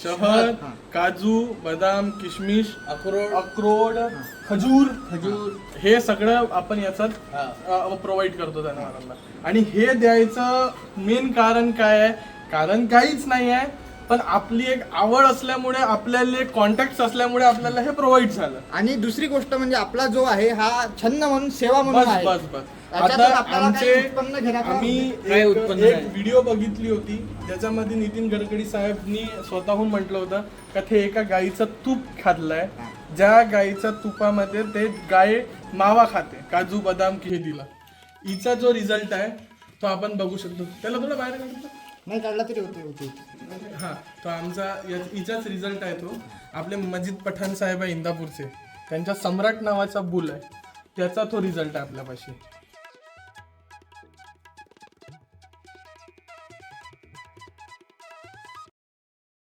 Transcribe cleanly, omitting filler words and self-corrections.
शहद, काजू, बदाम, किशमिश, अक्रोड, खजूर हे सगळं आपण याच्यात प्रोव्हाइड करतो जनावरांना. आणि हे द्यायचं मेन कारण काय आहे? कारण काहीच नाही आहे, पण आपली एक आवड असल्यामुळे, आपल्याला कॉन्टॅक्ट असल्यामुळे आपल्याला हे प्रोव्हाइड झालं. आणि दुसरी गोष्ट म्हणजे आपला जो आहे हा छंद म्हणून, सेवा म्हणून आहे. बस आता आम्ही एक व्हिडिओ बघितली होती ज्याच्यामध्ये नितीन गडकरी साहेबनी स्वतःहून म्हटलं होतं का ते एका गाईचं तूप खाल्लंय, ज्या गाईच्या तुपामध्ये ते गाय मावा खाते, काजू बदाम हे दिला. हिचा जो रिझल्ट आहे तो आपण बघू शकतो. त्याला थोडं बाहेर काढतो नाही काढला तरी होते. हा, तो आमचा हिचाच रिझल्ट आहे. तो आपले मजीद पठाण साहेब आहे इंदापूरचे, त्यांच्या सम्राट नावाचा बुल आहे, त्याचा तो रिझल्ट आहे आपल्यापाशी.